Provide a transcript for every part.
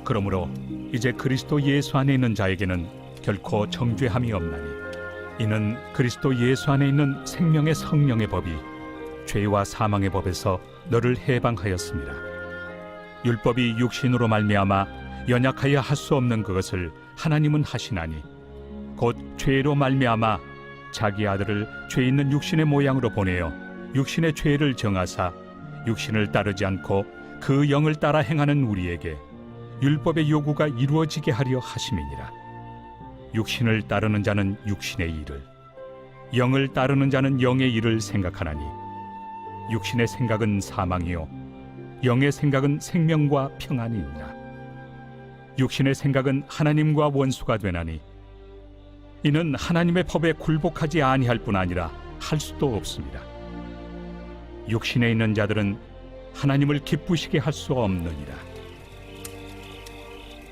그러므로 이제 그리스도 예수 안에 있는 자에게는 결코 정죄함이 없나니 이는 그리스도 예수 안에 있는 생명의 성령의 법이 죄와 사망의 법에서 너를 해방하였습니다. 율법이 육신으로 말미암아 연약하여 할 수 없는 그것을 하나님은 하시나니 곧 죄로 말미암아 자기 아들을 죄 있는 육신의 모양으로 보내어 육신의 죄를 정하사 육신을 따르지 않고 그 영을 따라 행하는 우리에게 율법의 요구가 이루어지게 하려 하심이니라. 육신을 따르는 자는 육신의 일을, 영을 따르는 자는 영의 일을 생각하나니 육신의 생각은 사망이요 영의 생각은 생명과 평안이니라. 육신의 생각은 하나님과 원수가 되나니 이는 하나님의 법에 굴복하지 아니할 뿐 아니라 할 수도 없습니다. 육신에 있는 자들은 하나님을 기쁘시게 할 수 없느니라.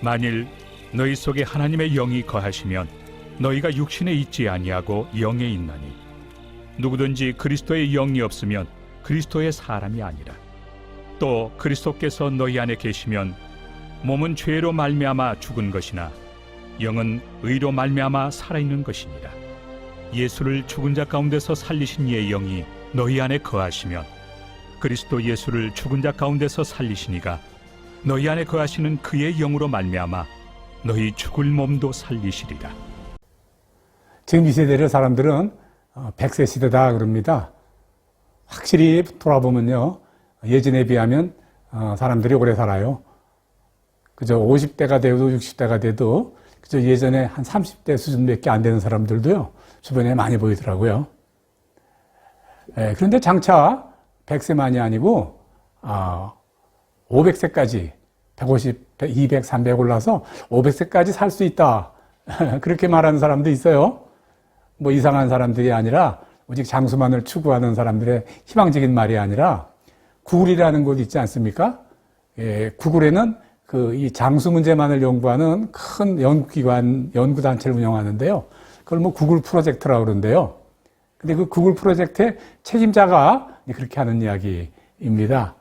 만일 너희 속에 하나님의 영이 거하시면 너희가 육신에 있지 아니하고 영에 있나니 누구든지 그리스도의 영이 없으면 그리스도의 사람이 아니라. 또 그리스도께서 너희 안에 계시면 몸은 죄로 말미암아 죽은 것이나 영은 의로 말미암아 살아있는 것이니라. 예수를 죽은 자 가운데서 살리신 이의 영이 너희 안에 거하시면 그리스도 예수를 죽은 자 가운데서 살리시니가 너희 안에 거하시는 그의 영으로 말미암아 너희 죽을 몸도 살리시리라. 지금 이 세대의 사람들은 100세 시대다 그럽니다. 확실히 돌아보면요, 예전에 비하면 사람들이 오래 살아요. 그저 50대가 돼도 60대가 돼도 그저 예전에 한 30대 수준밖에 안 되는 사람들도요, 주변에 많이 보이더라고요. 그런데 장차 100세만이 아니고 500세까지 150, 200, 300 올라서 500세까지 살 수 있다. 그렇게 말하는 사람도 있어요. 뭐 이상한 사람들이 아니라 오직 장수만을 추구하는 사람들의 희망적인 말이 아니라 구글이라는 곳 있지 않습니까? 구글에는 이 장수 문제만을 연구하는 큰 연구기관, 연구단체를 운영하는데요. 그걸 뭐 구글 프로젝트라고 그러는데요. 근데 그 구글 프로젝트의 책임자가 그렇게 하는 이야기입니다.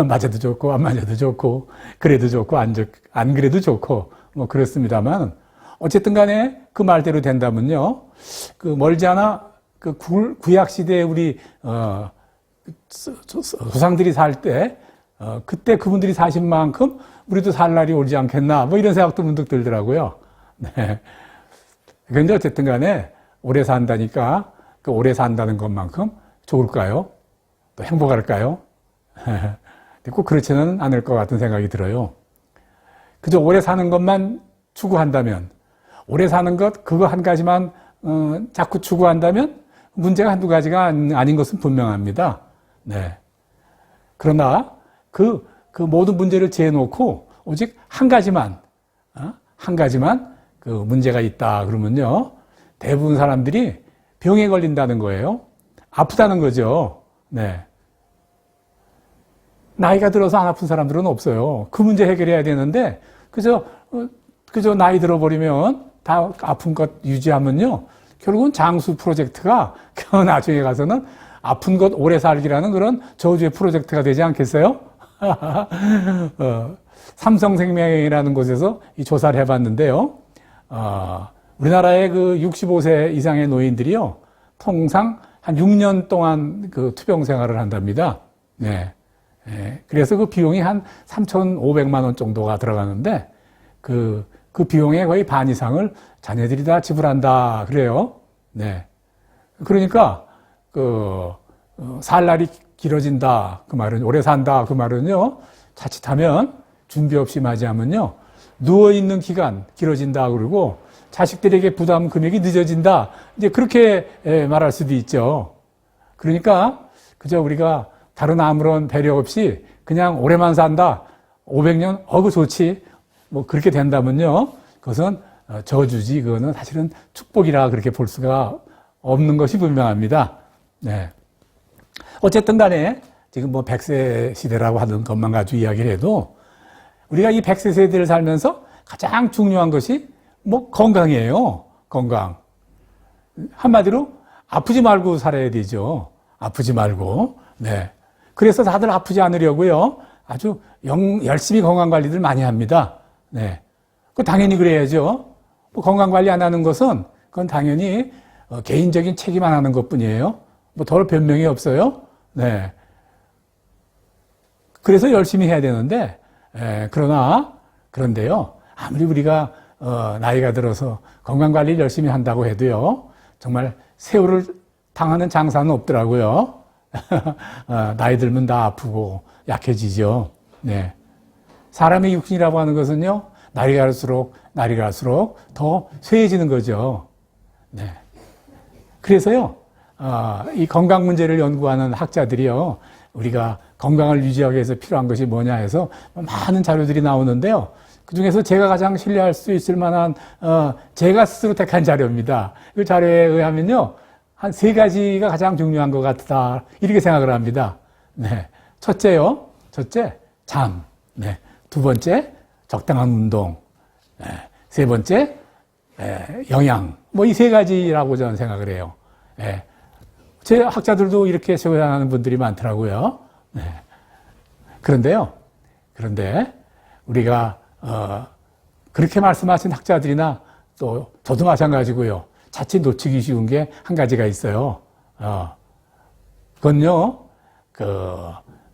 맞아도 좋고, 안 맞아도 좋고, 그래도 좋고, 안 그래도 좋고, 뭐 그렇습니다만, 어쨌든 간에 그 말대로 된다면요, 멀지 않아 구약 시대에 우리, 조상들이 살 때, 그때 그분들이 사신 만큼 우리도 살 날이 오지 않겠나, 뭐 이런 생각도 문득 들더라고요. 네. 그런데 어쨌든 간에 오래 산다니까 그 오래 산다는 것만큼 좋을까요? 또 행복할까요? 꼭 그렇지는 않을 것 같은 생각이 들어요. 그저 오래 사는 것만 추구한다면, 오래 사는 것 그거 한 가지만 자꾸 추구한다면 문제가 한두 가지가 아닌 것은 분명합니다. 네. 그러나 그 모든 문제를 재놓고 오직 한 가지만 그 문제가 있다 그러면요, 대부분 사람들이 병에 걸린다는 거예요. 아프다는 거죠. 네. 나이가 들어서 안 아픈 사람들은 없어요. 그 문제 해결해야 되는데 그저 나이 들어버리면 다 아픈 것 유지하면요, 결국은 장수 프로젝트가 나중에 가서는 아픈 것 오래 살기라는 그런 저주의 프로젝트가 되지 않겠어요? 삼성생명이라는 곳에서 이 조사를 해봤는데요. 우리나라의 그 65세 이상의 노인들이요, 통상 한 6년 동안 그 투병 생활을 한답니다. 네. 그래서 그 비용이 한 3,500만 원 정도가 들어가는데 그 비용의 거의 반 이상을 자녀들이 다 지불한다 그래요. 네. 그러니까 살 날이 길어진다 그 말은, 오래 산다 그 말은요, 자칫하면 준비 없이 맞이하면요, 누워 있는 기간 길어진다 그러고 자식들에게 부담 금액이 늦어진다, 이제 그렇게 말할 수도 있죠. 그러니까 그저 우리가 다른 아무런 배려 없이 그냥 오래만 산다, 500년 그거 좋지, 뭐 그렇게 된다면요, 그것은 저주지, 그거는 사실은 축복이라 그렇게 볼 수가 없는 것이 분명합니다. 네. 어쨌든 간에 지금 뭐 100세 시대라고 하는 것만 가지고 이야기를 해도 우리가 이 100세 세대를 살면서 가장 중요한 것이 뭐 건강이에요. 건강. 한마디로 아프지 말고 살아야 되죠. 아프지 말고. 네. 그래서 다들 아프지 않으려고요, 아주 열심히 건강 관리들 많이 합니다. 네. 그 당연히 그래야죠. 뭐 건강 관리 안 하는 것은 그건 당연히 개인적인 책임 안 하는 것뿐이에요. 뭐 덜 변명이 없어요. 네. 그래서 열심히 해야 되는데, 그런데요, 아무리 우리가 나이가 들어서 건강 관리를 열심히 한다고 해도요, 정말 세월을 당하는 장사는 없더라고요. 나이 들면 다 아프고 약해지죠. 네. 사람의 육신이라고 하는 것은요, 날이 갈수록 더 쇠해지는 거죠. 네. 그래서요, 이 건강 문제를 연구하는 학자들이요, 우리가 건강을 유지하기 위해서 필요한 것이 뭐냐 해서 많은 자료들이 나오는데요. 그 중에서 제가 가장 신뢰할 수 있을 만한, 제가 스스로 택한 자료입니다. 그 자료에 의하면요, 한 3가지가 가장 중요한 것 같다, 이렇게 생각을 합니다. 네. 첫째, 잠. 네. 2번째, 적당한 운동. 네. 3번째, 영양, 뭐 이 세 가지라고 저는 생각을 해요. 제 학자들도 이렇게 생각하는 분들이 많더라고요. 그런데 우리가 그렇게 말씀하신 학자들이나 또 저도 마찬가지고요. 자칫 놓치기 쉬운 게 한 가지가 있어요. 그건요,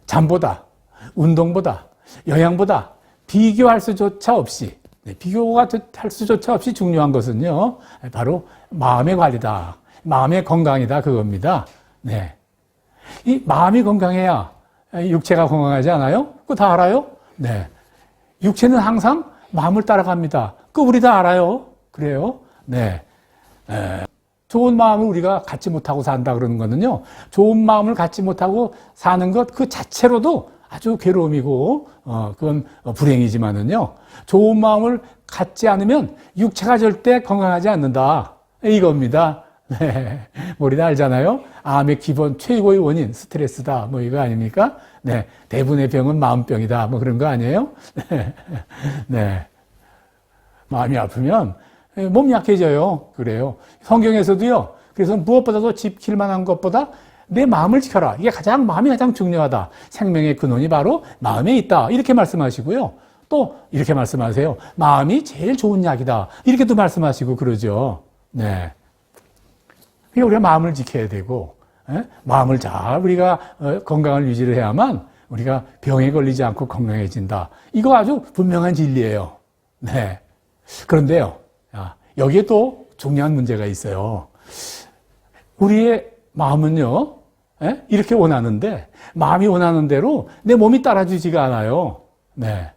잠보다, 운동보다, 영양보다 비교할 수조차 없이, 비교가 할 수조차 없이 중요한 것은요, 바로 마음의 관리다. 마음의 건강이다. 그겁니다. 네. 이 마음이 건강해야 육체가 건강하지 않아요? 그거 다 알아요? 네. 육체는 항상 마음을 따라갑니다. 그거 우리 다 알아요. 그래요? 네. 좋은 마음을 우리가 갖지 못하고 산다 그러는 거는요, 좋은 마음을 갖지 못하고 사는 것 그 자체로도 아주 괴로움이고, 그건 불행이지만은요, 좋은 마음을 갖지 않으면 육체가 절대 건강하지 않는다. 이겁니다. 네. 우리 다 알잖아요. 암의 기본 최고의 원인, 스트레스다. 뭐 이거 아닙니까? 네. 대부분의 병은 마음병이다. 뭐 그런 거 아니에요? 네. 마음이 아프면 몸이 약해져요. 그래요. 성경에서도요. 그래서 무엇보다도 지킬 만한 것보다 내 마음을 지켜라. 이게 마음이 가장 중요하다. 생명의 근원이 바로 마음에 있다. 이렇게 말씀하시고요. 또 이렇게 말씀하세요. 마음이 제일 좋은 약이다. 이렇게도 말씀하시고 그러죠. 네. 그러니까 우리가 마음을 지켜야 되고, 마음을 잘 우리가 건강을 유지를 해야만 우리가 병에 걸리지 않고 건강해진다. 이거 아주 분명한 진리예요. 네. 그런데요, 여기에 또 중요한 문제가 있어요. 우리의 마음은요, 이렇게 원하는데, 마음이 원하는 대로 내 몸이 따라주지가 않아요. 네.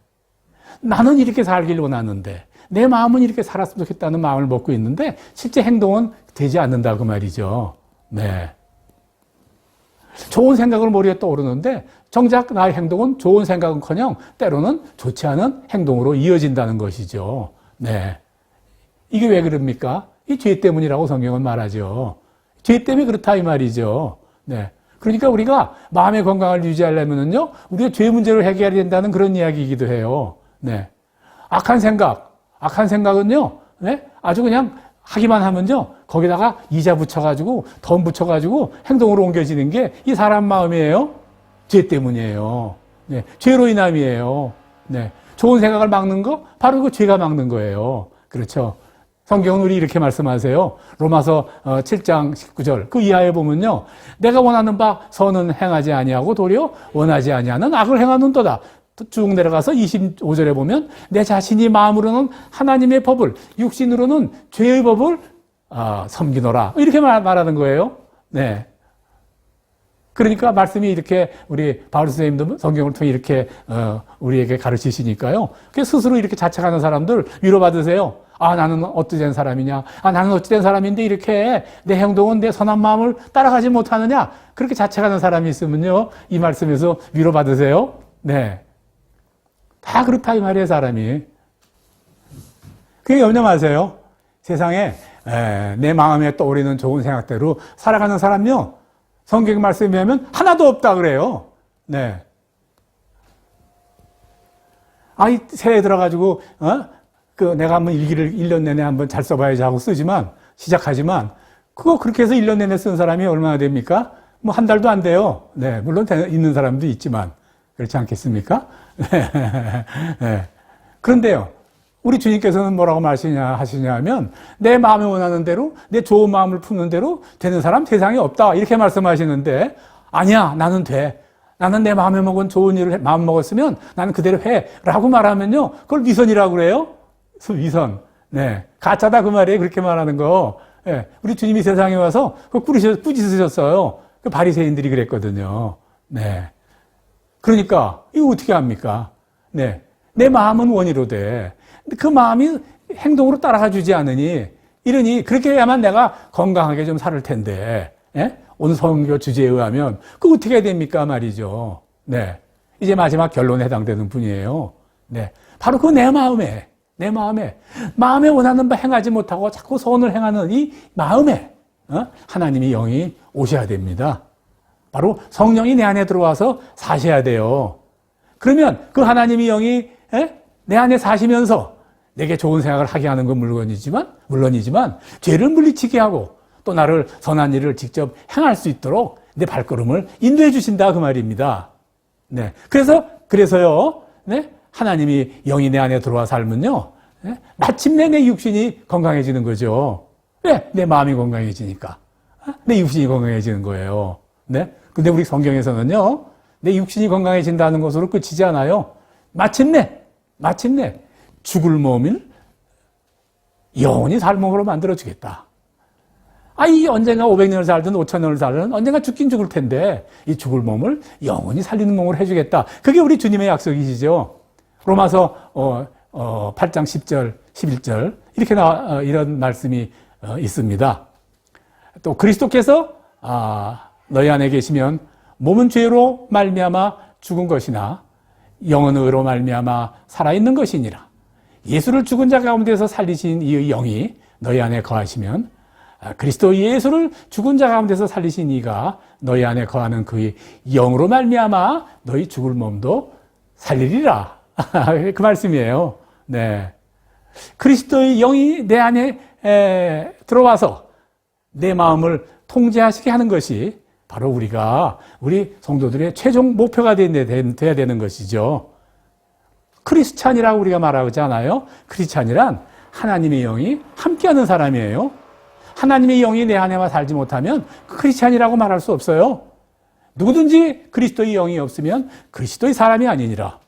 나는 이렇게 살길 원하는데, 내 마음은 이렇게 살았으면 좋겠다는 마음을 먹고 있는데, 실제 행동은 되지 않는다, 그 말이죠. 네. 좋은 생각을 머리에 떠오르는데, 정작 나의 행동은 좋은 생각은 커녕, 때로는 좋지 않은 행동으로 이어진다는 것이죠. 네. 이게 왜 그럽니까? 이 죄 때문이라고 성경은 말하죠. 죄 때문에 그렇다 이 말이죠. 네. 그러니까 우리가 마음의 건강을 유지하려면은요, 우리가 죄 문제를 해결해야 된다는 그런 이야기이기도 해요. 네. 악한 생각은요, 네? 아주 그냥 하기만 하면요, 거기다가 이자 붙여가지고, 돈 붙여가지고 행동으로 옮겨지는 게 이 사람 마음이에요. 죄 때문이에요. 네. 죄로 인함이에요. 네. 좋은 생각을 막는 거, 바로 그 죄가 막는 거예요. 그렇죠. 성경은 우리 이렇게 말씀하세요. 로마서 7장 19절 그 이하에 보면요. 내가 원하는 바 선은 행하지 아니하고 도리어 원하지 아니하는 악을 행하는도다. 쭉 내려가서 25절에 보면 내 자신이 마음으로는 하나님의 법을 육신으로는 죄의 법을 섬기노라. 이렇게 말하는 거예요. 네. 그러니까 말씀이 이렇게 우리 바울 선생님도 성경을 통해 이렇게 우리에게 가르치시니까요. 스스로 이렇게 자책하는 사람들 위로받으세요. 나는 어찌된 사람이냐. 나는 어찌된 사람인데 이렇게 내 행동은 내 선한 마음을 따라가지 못하느냐. 그렇게 자책하는 사람이 있으면요. 이 말씀에서 위로받으세요. 네. 다 그렇다 이 말이에요, 사람이. 그게 염려 마세요. 세상에 내 마음에 떠오르는 좋은 생각대로 살아가는 사람요. 성경 말씀에 하면 하나도 없다 그래요. 네. 이 새해 들어가지고, 내가 한번 일기를 1년 내내 한번 잘 써봐야지 하고 시작하지만, 그거 그렇게 해서 1년 내내 쓴 사람이 얼마나 됩니까? 뭐 한 달도 안 돼요. 네. 물론 있는 사람도 있지만, 그렇지 않겠습니까? 네. 그런데요, 우리 주님께서는 뭐라고 하시냐 하면, 내 마음이 원하는 대로, 내 좋은 마음을 푸는 대로 되는 사람 세상에 없다. 이렇게 말씀하시는데, 아니야, 나는 돼. 나는 내 마음에 먹은 좋은 일을 마음 먹었으면 나는 그대로 해. 라고 말하면요, 그걸 위선이라고 그래요. 위선. 네. 가짜다 그 말이에요. 그렇게 말하는 거. 네. 우리 주님이 세상에 와서 그걸 꾸짖으셨어요. 그 바리새인들이 그랬거든요. 네. 그러니까, 이거 어떻게 합니까? 네. 내 마음은 원의로 돼. 그 마음이 행동으로 따라가 주지 않으니, 이러니, 그렇게 해야만 내가 건강하게 좀 살 텐데, 예? 오늘 성교 주제에 의하면, 그거 어떻게 해야 됩니까? 말이죠. 네. 이제 마지막 결론에 해당되는 분이에요. 네. 바로 그 내 마음에, 마음에 원하는 바 행하지 못하고 자꾸 선을 행하는 이 마음에, 하나님이 영이 오셔야 됩니다. 바로 성령이 내 안에 들어와서 사셔야 돼요. 그러면 그 하나님이 영이 내 안에 사시면서 내게 좋은 생각을 하게 하는 건 물론이지만 죄를 물리치게 하고 또 나를 선한 일을 직접 행할 수 있도록 내 발걸음을 인도해 주신다 그 말입니다. 네. 그래서요. 네. 하나님이 영이 내 안에 들어와 살면요. 네? 마침내 내 육신이 건강해지는 거죠. 네. 내 마음이 건강해지니까. 내 육신이 건강해지는 거예요. 네. 근데 우리 성경에서는요. 내 육신이 건강해진다는 것으로 끝이지 않아요. 마침내 죽을 몸을 영원히 살 몸으로 만들어주겠다. 이 언젠가 500년을 살든 5,000년을 살든 언젠가 죽긴 죽을 텐데 이 죽을 몸을 영원히 살리는 몸으로 해주겠다. 그게 우리 주님의 약속이시죠. 로마서 8장 10절, 11절 이렇게 이런 말씀이 있습니다. 또 그리스도께서 너희 안에 계시면 몸은 죄로 말미암아 죽은 것이나 영은 의로 말미암아 살아있는 것이니라. 예수를 죽은 자 가운데서 살리신 이 영이 너희 안에 거하시면 그리스도 예수를 죽은 자 가운데서 살리신 이가 너희 안에 거하는 그 영으로 말미암아 너희 죽을 몸도 살리리라. 그 말씀이에요. 네. 그리스도의 영이 내 안에 들어와서 내 마음을 통제하시게 하는 것이 바로 우리 성도들의 최종 목표가 돼야 되는 것이죠. 크리스찬이라고 우리가 말하지 않아요? 크리스찬이란 하나님의 영이 함께하는 사람이에요. 하나님의 영이 내 안에만 살지 못하면 크리스찬이라고 말할 수 없어요. 누구든지 그리스도의 영이 없으면 그리스도의 사람이 아니니라.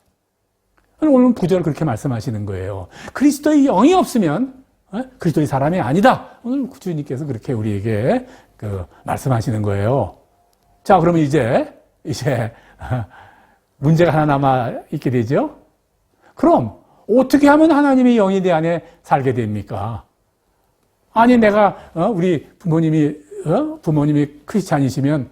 오늘 9절 그렇게 말씀하시는 거예요. 그리스도의 영이 없으면 그리스도의 사람이 아니다. 오늘 주님께서 그렇게 우리에게 말씀하시는 거예요. 자, 그러면 이제 문제가 하나 남아 있게 되죠. 그럼 어떻게 하면 하나님의 영이 내 안에 살게 됩니까? 아니 내가 우리 부모님이 크리스찬이시면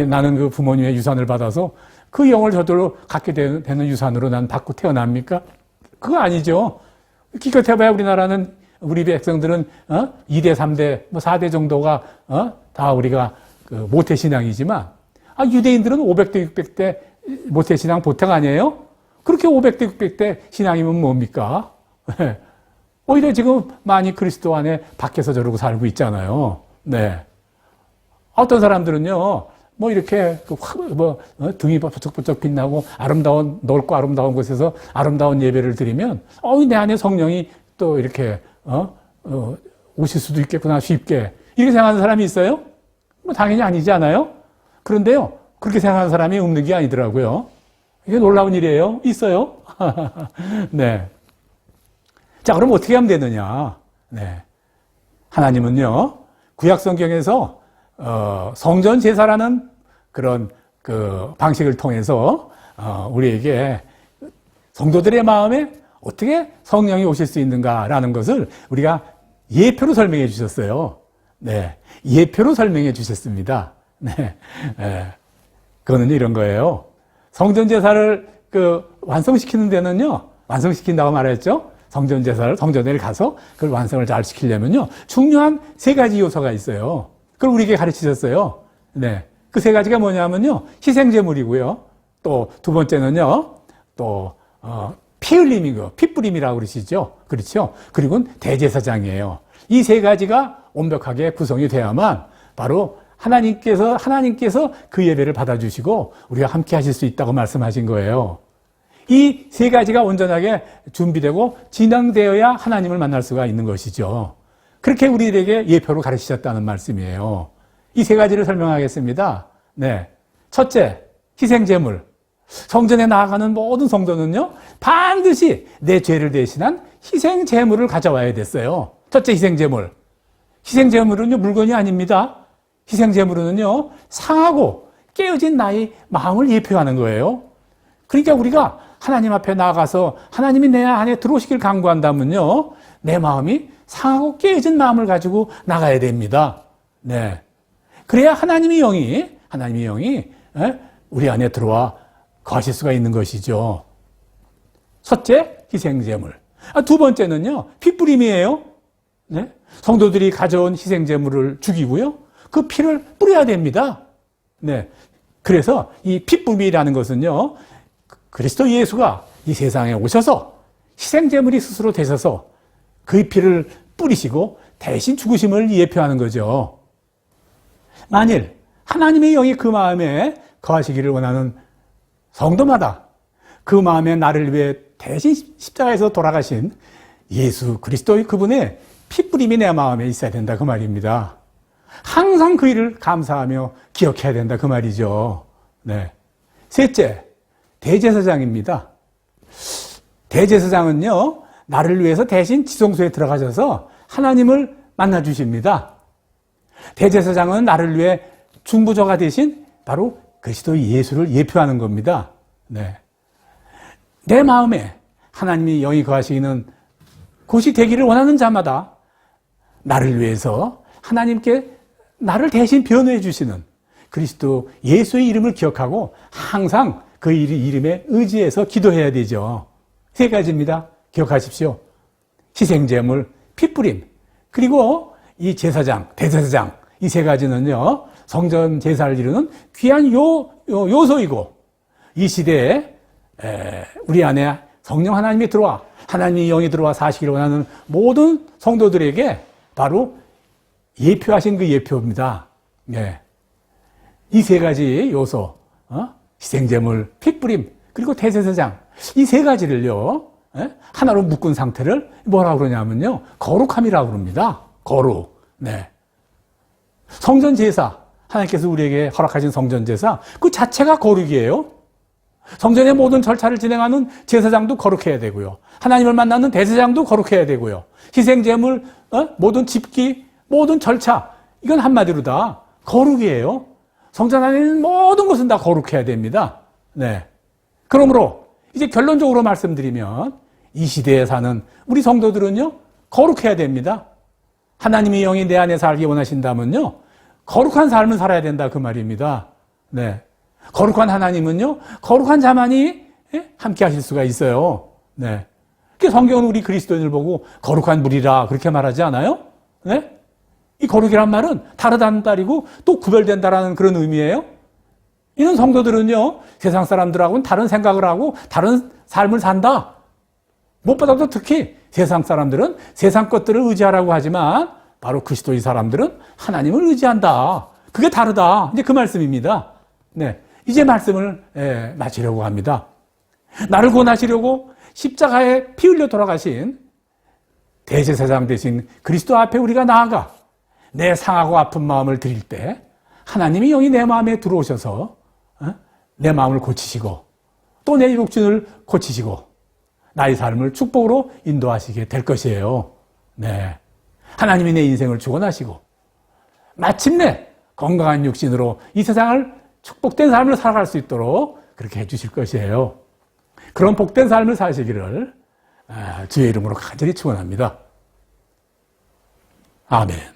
나는 그 부모님의 유산을 받아서 그 영을 저절로 갖게 되는 유산으로 난 받고 태어납니까? 그거 아니죠. 기껏해봐야 우리나라는 우리 백성들은 2대, 3대, 4대 정도가 다 우리가 모태신앙이지만 유대인들은 500대, 600대 모태신앙 보통 아니에요? 그렇게 500대, 600대 신앙이면 뭡니까? 오히려 지금 많이 그리스도 안에 밖에서 저러고 살고 있잖아요. 네. 어떤 사람들은요, 이렇게 등이 번쩍번쩍 빛나고 넓고 아름다운 곳에서 아름다운 예배를 드리면, 내 안에 성령이 또 이렇게, 오실 수도 있겠구나, 쉽게. 이렇게 생각하는 사람이 있어요? 당연히 아니지 않아요? 그런데요, 그렇게 생각하는 사람이 없는 게 아니더라고요. 이게 놀라운 일이에요. 있어요. 네. 자, 그럼 어떻게 하면 되느냐? 네. 하나님은요, 구약 성경에서, 성전 제사라는 그런 방식을 통해서, 우리에게 성도들의 마음에 어떻게 성령이 오실 수 있는가라는 것을 우리가 예표로 설명해 주셨어요. 네. 예표로 설명해 주셨습니다. 네. 그거는 이런 거예요. 성전 제사를 완성시키는 데는요, 완성시킨다고 말했죠? 성전에 가서 그걸 완성을 잘 시키려면요, 중요한 3가지 요소가 있어요. 그걸 우리에게 가르치셨어요. 네. 그 3가지가 뭐냐면요, 희생제물이고요. 또 2번째는요, 피 흘림이고, 피 뿌림이라고 그러시죠. 그렇죠? 그리고 대제사장이에요. 이 3가지가 완벽하게 구성이 돼야만 바로 하나님께서 그 예배를 받아주시고 우리가 함께 하실 수 있다고 말씀하신 거예요. 이 3가지가 온전하게 준비되고 진행되어야 하나님을 만날 수가 있는 것이죠. 그렇게 우리에게 예표로 가르치셨다는 말씀이에요. 이 3가지를 설명하겠습니다. 네. 첫째, 희생제물. 성전에 나아가는 모든 성도는요, 반드시 내 죄를 대신한 희생제물을 가져와야 됐어요. 첫째, 희생제물. 희생제물은요, 물건이 아닙니다. 희생제물은요, 상하고 깨어진 나의 마음을 예표하는 거예요. 그러니까 우리가 하나님 앞에 나아가서 하나님이 내 안에 들어오시길 간구한다면요, 내 마음이 상하고 깨어진 마음을 가지고 나가야 됩니다. 네. 그래야 하나님의 영이 우리 안에 들어와 거하실 수가 있는 것이죠. 첫째, 희생제물. 2번째는요, 핏뿌림이에요. 네? 성도들이 가져온 희생제물을 죽이고요, 그 피를 뿌려야 됩니다. 네. 그래서 이 핏뿌림이라는 것은요, 그리스도 예수가 이 세상에 오셔서 희생제물이 스스로 되셔서 그의 피를 뿌리시고 대신 죽으심을 예표하는 거죠. 만일 하나님의 영이 그 마음에 거하시기를 원하는 성도마다 그 마음에 나를 위해 대신 십자가에서 돌아가신 예수 그리스도의 그분의 피뿌림이 내 마음에 있어야 된다 그 말입니다. 항상 그 일을 감사하며 기억해야 된다 그 말이죠. 네. 셋째, 대제사장입니다. 대제사장은요, 나를 위해서 대신 지성소에 들어가셔서 하나님을 만나 주십니다. 대제사장은 나를 위해 중보자가 대신 바로 그리스도 예수를 예표하는 겁니다. 네. 내 마음에 하나님이 영이 거하시는 곳이 되기를 원하는 자마다 나를 위해서 하나님께 나를 대신 변호해 주시는 그리스도 예수의 이름을 기억하고 항상 그 이름에 의지해서 기도해야 되죠. 세 가지입니다. 기억하십시오. 희생제물, 피뿌림, 그리고 이 제사장, 대제사장, 이 세 가지는요, 성전 제사를 이루는 귀한 요소이고, 이 시대에 우리 안에 성령 하나님이 들어와, 하나님의 영이 들어와 사시기를 원하는 모든 성도들에게 바로 예표하신 그 예표입니다. 네. 이 세 가지 요소, 희생제물, 피뿌림, 그리고 대제사장, 이 세 가지를요, 하나로 묶은 상태를 뭐라고 그러냐면요, 거룩함이라고 그럽니다. 거룩. 네. 성전제사, 하나님께서 우리에게 허락하신 성전제사, 그 자체가 거룩이에요. 성전의 모든 절차를 진행하는 제사장도 거룩해야 되고요. 하나님을 만나는 대제사장도 거룩해야 되고요. 희생제물, 모든 집기, 모든 절차, 이건 한마디로 다 거룩이에요. 성전 안에 있는 모든 것은 다 거룩해야 됩니다. 네. 그러므로 이제 결론적으로 말씀드리면 이 시대에 사는 우리 성도들은요, 거룩해야 됩니다. 하나님의 영이 내 안에 살기 원하신다면요, 거룩한 삶을 살아야 된다 그 말입니다. 네. 거룩한 하나님은요, 거룩한 자만이 함께 하실 수가 있어요. 네. 성경은 우리 그리스도인을 보고 거룩한 무리라 그렇게 말하지 않아요? 네? 이 거룩이란 말은 다르다는 말이고 또 구별된다라는 그런 의미예요. 이런 성도들은요, 세상 사람들하고는 다른 생각을 하고 다른 삶을 산다. 무엇보다도 특히 세상 사람들은 세상 것들을 의지하라고 하지만 바로 그리스도의 사람들은 하나님을 의지한다. 그게 다르다. 이제 그 말씀입니다. 네. 이제 말씀을 마치려고 합니다. 나를 구원하시려고 십자가에 피 흘려 돌아가신 대제사장 되신 그리스도 앞에 우리가 나아가 내 상하고 아픈 마음을 드릴 때 하나님이 영이 내 마음에 들어오셔서 내 마음을 고치시고 또 내 육신을 고치시고 나의 삶을 축복으로 인도하시게 될 것이에요. 네. 하나님이 내 인생을 축원하시고 마침내 건강한 육신으로 이 세상을 축복된 삶을 살아갈 수 있도록 그렇게 해주실 것이에요. 그런 복된 삶을 사시기를 주의 이름으로 간절히 축원합니다. 아멘.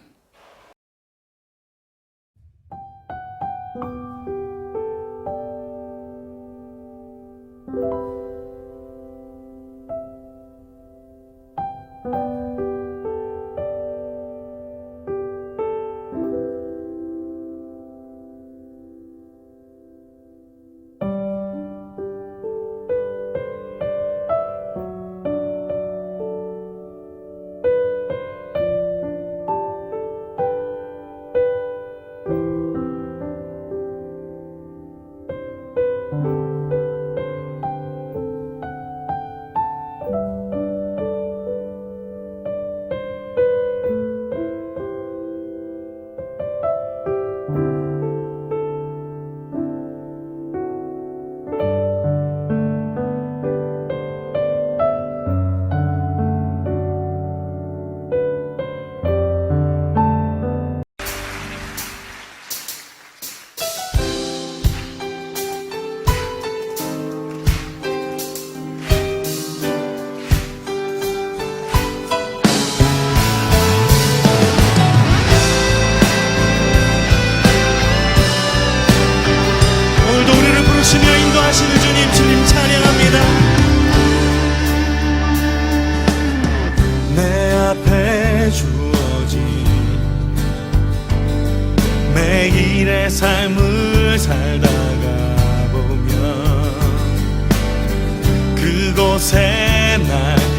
주님 찬양합니다. 내 앞에 주어진 매일의 삶을 살다가 보면 그곳에 날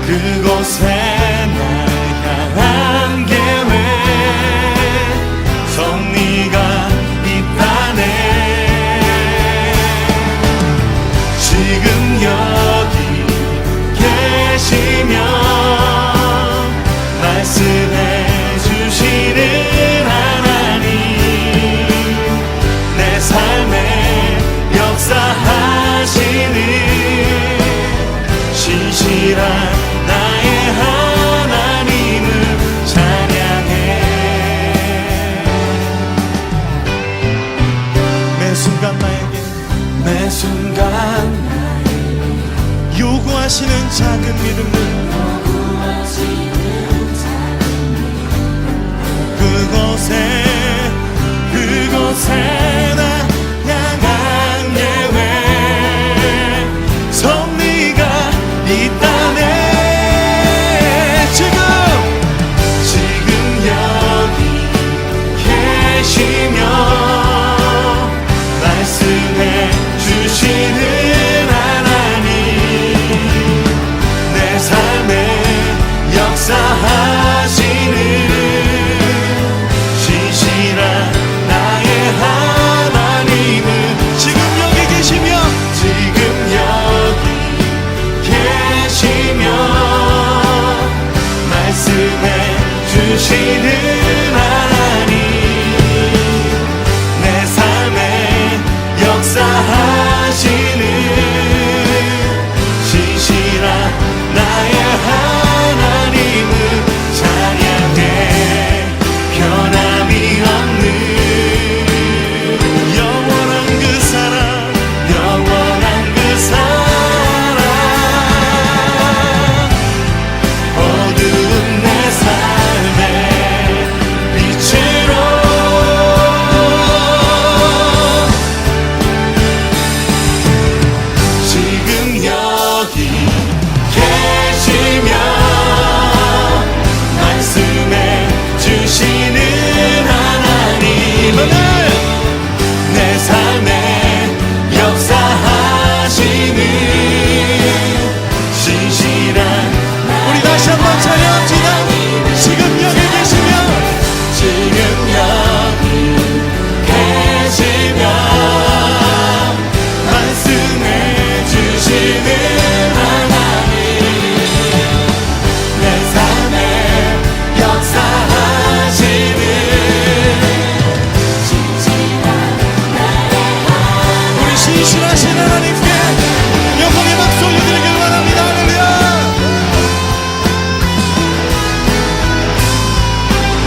그곳에 날 향한 계획 섭리가 있다네. 지금 여기 계시며 말씀해 주시는 하나님, 내 삶에 역사하시는 신실한 나의 하나님을 찬양해. 매 순간 나에게, 매 순간 요구하시는 작은 믿음을 그곳에 나 향한 계획 섭리가 있다네. 지금 여기 계시며 말씀해 주시는 하나님, 내 삶에 역사하시는 신실한 나의 하나님은 지금 여기 계시며 말씀해 주시는 하나님, 내 삶에 역사하시는 신실한 나의 하나님을 찬양해. 변함이 없는 영원한 그 사랑, 영원한 그 사랑, 어두운 내 삶의 빛으로 지금 여기 계시며 말씀해 주시는 하나님, 오늘 내 삶에 역사하시는 신실한, 우리 다시 한번 찬양합시다. 지금 여기 계시며 말씀해 주시는 하나님, 내 삶에 역사하시는 우리 신실하신 하나님께 영광의 박수 올려드리길 바랍니다. 할렐루야.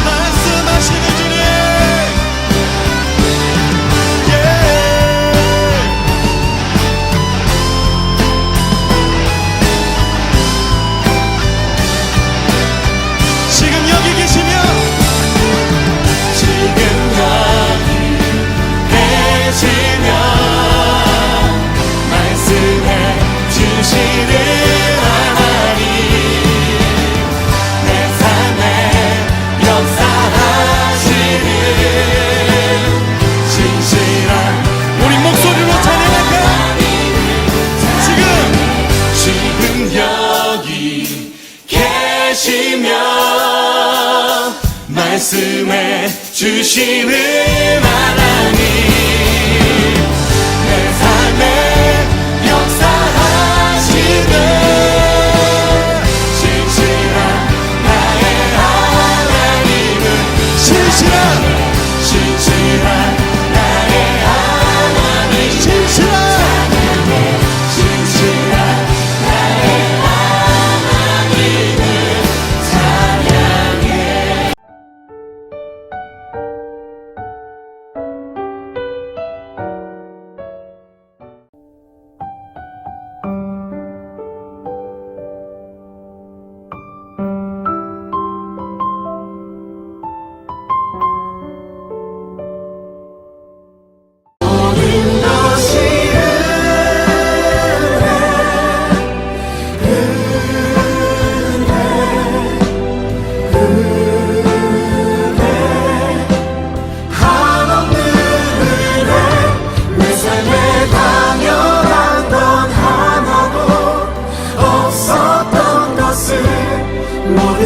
말씀하시는 주님, 지금 여기 계시며 말씀해 주시는 하나님, 내 삶에 역사하시는 신실한, 우리 목소리로 찬양할까요? 지금 여기 계시며 말씀해 주시는 하나님, 내 삶에 역사하시는 신실한 나의 하나님은 신실한 나의 하나님, 신실한 나의 하나님을 찬양해.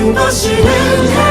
모든 것이 은혜